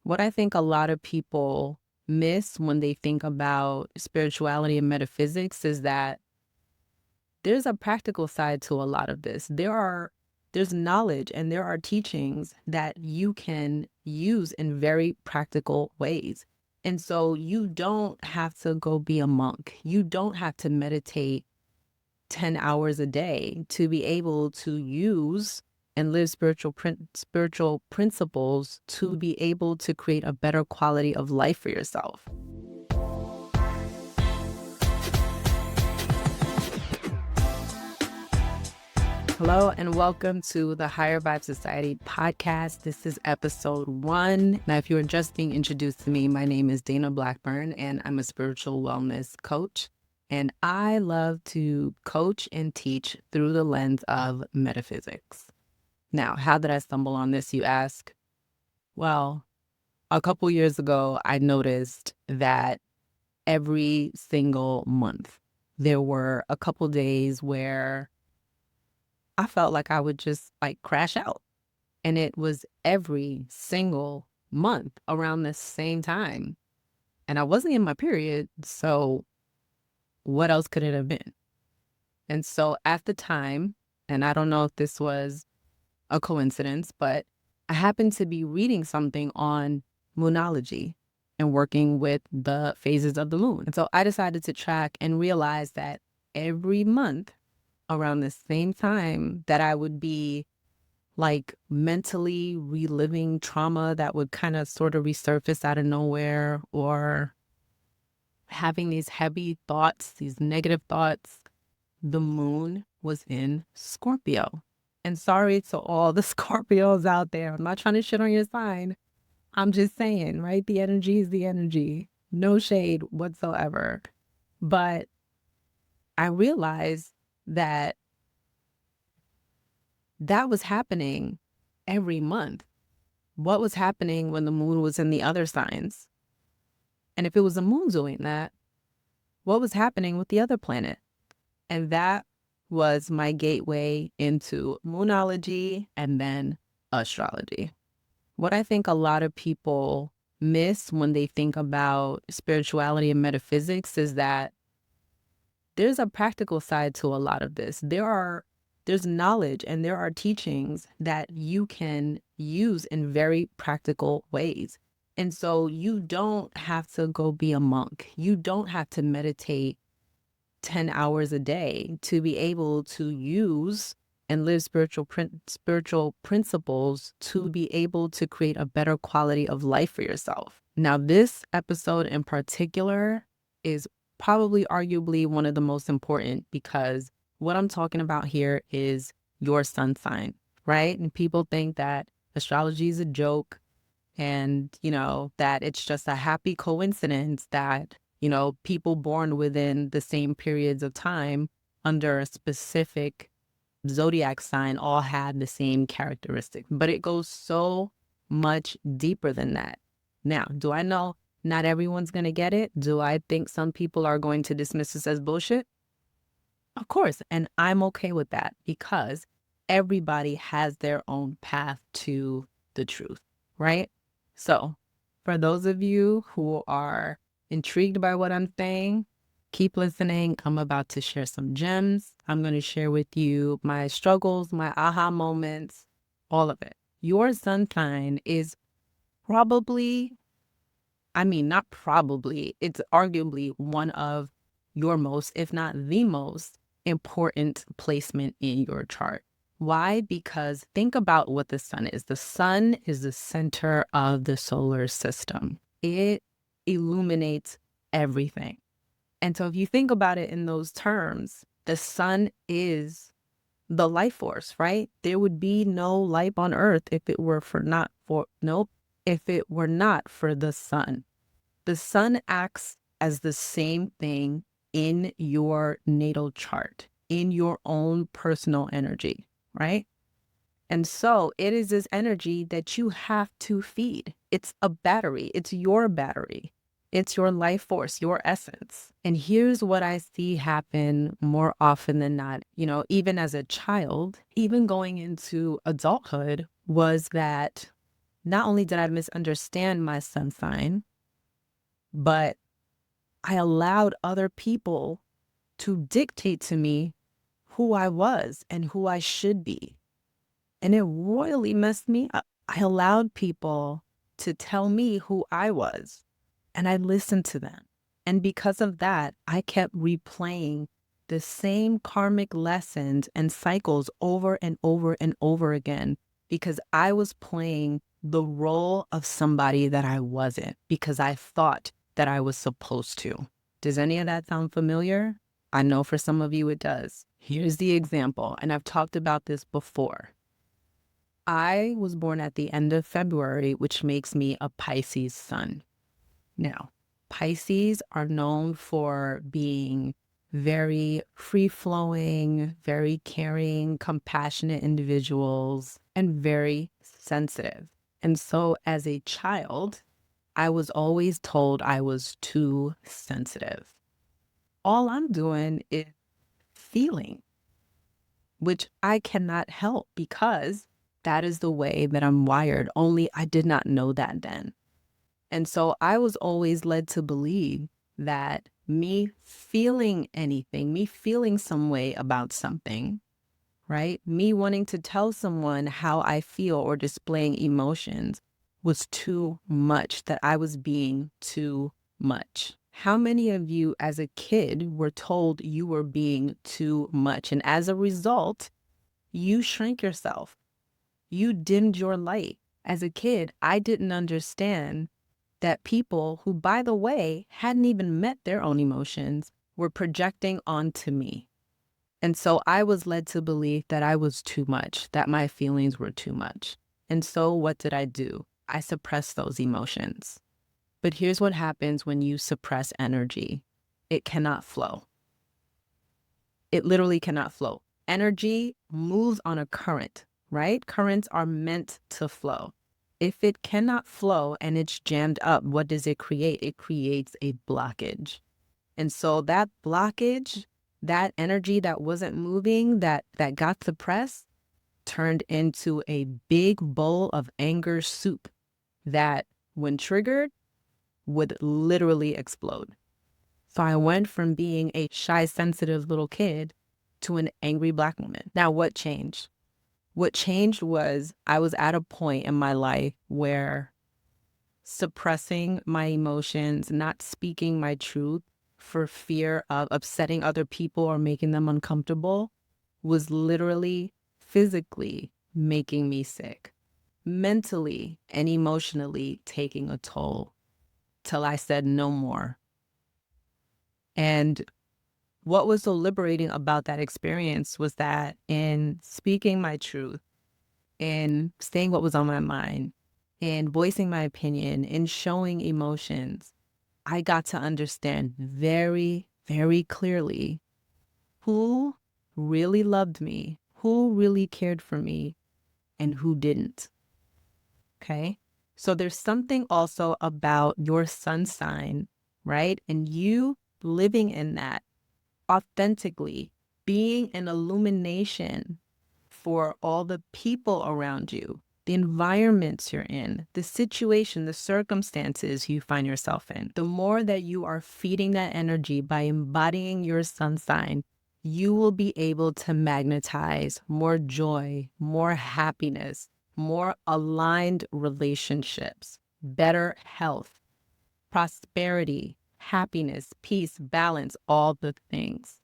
What I think a lot of people miss when they think about spirituality and metaphysics is that there's a practical side to a lot of this. There's knowledge and there are teachings that you can use in very practical ways. And so you don't have to go be a monk. You don't have to meditate 10 hours a day to be able to use and live spiritual principles to be able to create a better quality of life for yourself. Hello and welcome to the Higher Vibe Society podcast. This is episode 1. Now, if you are just being introduced to me, my name is Dana Blackburn and I'm a spiritual wellness coach. And I love to coach and teach through the lens of metaphysics. Now, how did I stumble on this, you ask? Well, a couple years ago, I noticed that every single month, there were a couple days where I felt like I would just crash out. And it was every single month around the same time. And I wasn't in my period. So what else could it have been? And so at the time, and I don't know if this was a coincidence, but I happened to be reading something on moonology and working with the phases of the moon. And so I decided to track and realize that every month around the same time that I would be mentally reliving trauma that would kind of sort of resurface out of nowhere, or having these heavy thoughts, these negative thoughts, the moon was in Scorpio. And sorry to all the Scorpios out there. I'm not trying to shit on your sign. I'm just saying, right? The energy is the energy. No shade whatsoever. But I realized that was happening every month. What was happening when the moon was in the other signs? And if it was the moon doing that, what was happening with the other planet? And that was my gateway into moonology and then astrology. What I think a lot of people miss when they think about spirituality and metaphysics is that there's a practical side to a lot of this. There's knowledge and there are teachings that you can use in very practical ways. And so you don't have to go be a monk. You don't have to meditate 10 hours a day to be able to use and live spiritual principles to be able to create a better quality of life for yourself. Now, this episode in particular is probably arguably one of the most important, because what I'm talking about here is your sun sign, right? And people think that astrology is a joke and, that it's just a happy coincidence that, people born within the same periods of time under a specific zodiac sign all had the same characteristics. But it goes so much deeper than that. Now, do I know not everyone's going to get it? Do I think some people are going to dismiss this as bullshit? Of course. And I'm okay with that, because everybody has their own path to the truth, right? So for those of you who are intrigued by what I'm saying, keep listening. I'm about to share some gems. I'm going to share with you my struggles, my aha moments, all of it. Your sun sign is probably, not probably, it's arguably one of your most, if not the most important placement in your chart. Why? Because think about what the sun is. The sun is the center of the solar system. It illuminates everything. And so if you think about it in those terms, the sun is the life force, right? There would be no life on earth if it were not for the sun. The sun acts as the same thing in your natal chart, in your own personal energy, right? And so it is this energy that you have to feed. It's a battery. It's your battery. It's your life force, your essence. And here's what I see happen more often than not, even as a child, even going into adulthood, was that not only did I misunderstand my sun sign, but I allowed other people to dictate to me who I was and who I should be. And it royally messed me up. I allowed people to tell me who I was, and I listened to them. And because of that, I kept replaying the same karmic lessons and cycles over and over and over again because I was playing the role of somebody that I wasn't because I thought that I was supposed to. Does any of that sound familiar? I know for some of you it does. Here's the example, and I've talked about this before. I was born at the end of February, which makes me a Pisces sun. Now, Pisces are known for being very free-flowing, very caring, compassionate individuals, and very sensitive. And so as a child, I was always told I was too sensitive. All I'm doing is feeling, which I cannot help because that is the way that I'm wired. Only I did not know that then. And so I was always led to believe that me feeling anything, me feeling some way about something, right? Me wanting to tell someone how I feel or displaying emotions was too much, that I was being too much. How many of you as a kid were told you were being too much? And as a result, you shrank yourself. You dimmed your light. As a kid, I didn't understand that people who, by the way, hadn't even met their own emotions were projecting onto me. And so I was led to believe that I was too much, that my feelings were too much. And so what did I do? I suppressed those emotions. But here's what happens when you suppress energy. It cannot flow. It literally cannot flow. Energy moves on a current, right? Currents are meant to flow. If it cannot flow and it's jammed up, what does it create? It creates a blockage. And so that blockage, that energy that wasn't moving, that got suppressed, turned into a big bowl of anger soup that, when triggered, would literally explode. So I went from being a shy, sensitive little kid to an angry Black woman. Now, what changed? What changed was I was at a point in my life where suppressing my emotions, not speaking my truth for fear of upsetting other people or making them uncomfortable, was literally, physically making me sick, mentally and emotionally taking a toll, till I said no more. And what was so liberating about that experience was that in speaking my truth, in saying what was on my mind, in voicing my opinion, in showing emotions, I got to understand very, very clearly who really loved me, who really cared for me, and who didn't. Okay? So there's something also about your sun sign, right? And you living in that authentically, being an illumination for all the people around you, the environments you're in, the situation, the circumstances you find yourself in. The more that you are feeding that energy by embodying your sun sign, you will be able to magnetize more joy, more happiness, more aligned relationships, better health, prosperity, happiness, peace, balance, all the things.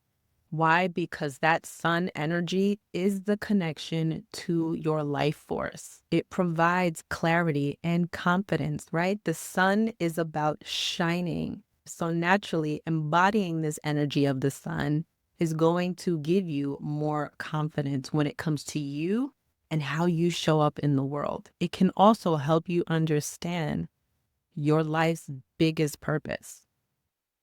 Why? Because that sun energy is the connection to your life force. It provides clarity and confidence, right? The sun is about shining. So naturally, embodying this energy of the sun is going to give you more confidence when it comes to you and how you show up in the world. It can also help you understand your life's biggest purpose.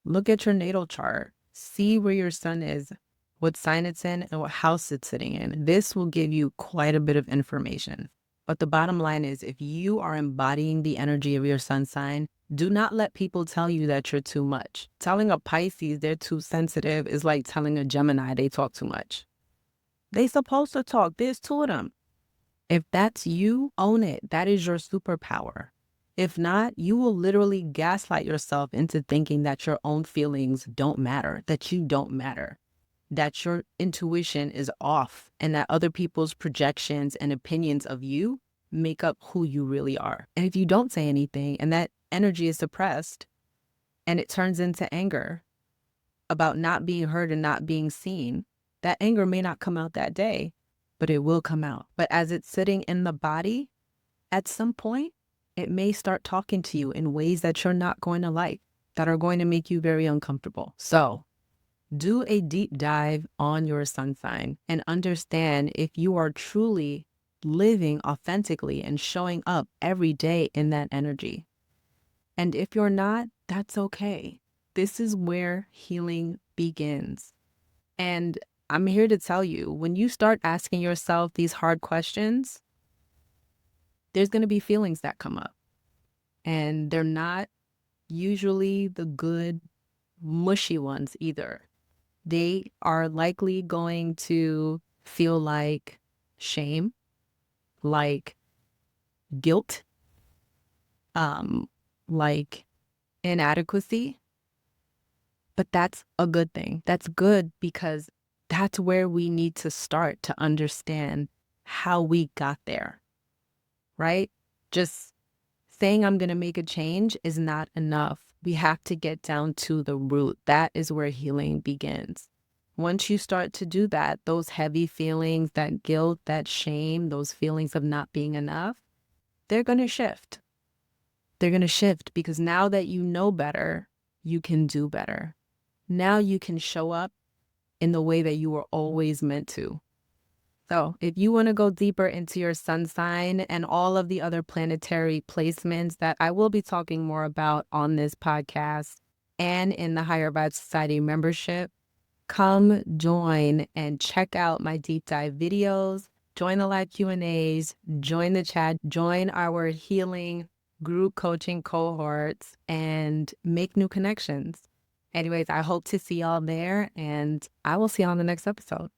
Look at your natal chart. See where your sun is, what sign it's in, and what house it's sitting in. This will give you quite a bit of information. But the bottom line is, if you are embodying the energy of your sun sign, do not let people tell you that you're too much. Telling a Pisces they're too sensitive is like telling a Gemini they talk too much. They supposed to talk. There's two of them. If that's you, own it. That is your superpower. If not, you will literally gaslight yourself into thinking that your own feelings don't matter, that you don't matter, that your intuition is off, and that other people's projections and opinions of you make up who you really are. And if you don't say anything and that energy is suppressed and it turns into anger about not being heard and not being seen, that anger may not come out that day, but it will come out. But as it's sitting in the body, at some point, it may start talking to you in ways that you're not going to like, that are going to make you very uncomfortable. So do a deep dive on your sun sign and understand if you are truly living authentically and showing up every day in that energy. And if you're not, that's okay. This is where healing begins. And I'm here to tell you, when you start asking yourself these hard questions, there's going to be feelings that come up. And they're not usually the good, mushy ones either. They are likely going to feel like shame, like guilt, like inadequacy. But that's a good thing. That's good because that's where we need to start to understand how we got there, right? Just saying I'm going to make a change is not enough. We have to get down to the root. That is where healing begins. Once you start to do that, those heavy feelings, that guilt, that shame, those feelings of not being enough, they're going to shift. They're going to shift because now that you know better, you can do better. Now you can show up in the way that you were always meant to. So if you want to go deeper into your sun sign and all of the other planetary placements that I will be talking more about on this podcast and in the Higher Vibe Society membership, come join and check out my deep dive videos, join the live Q&As, join the chat, join our healing group coaching cohorts, and make new connections. Anyways, I hope to see y'all there, and I will see y'all on the next episode.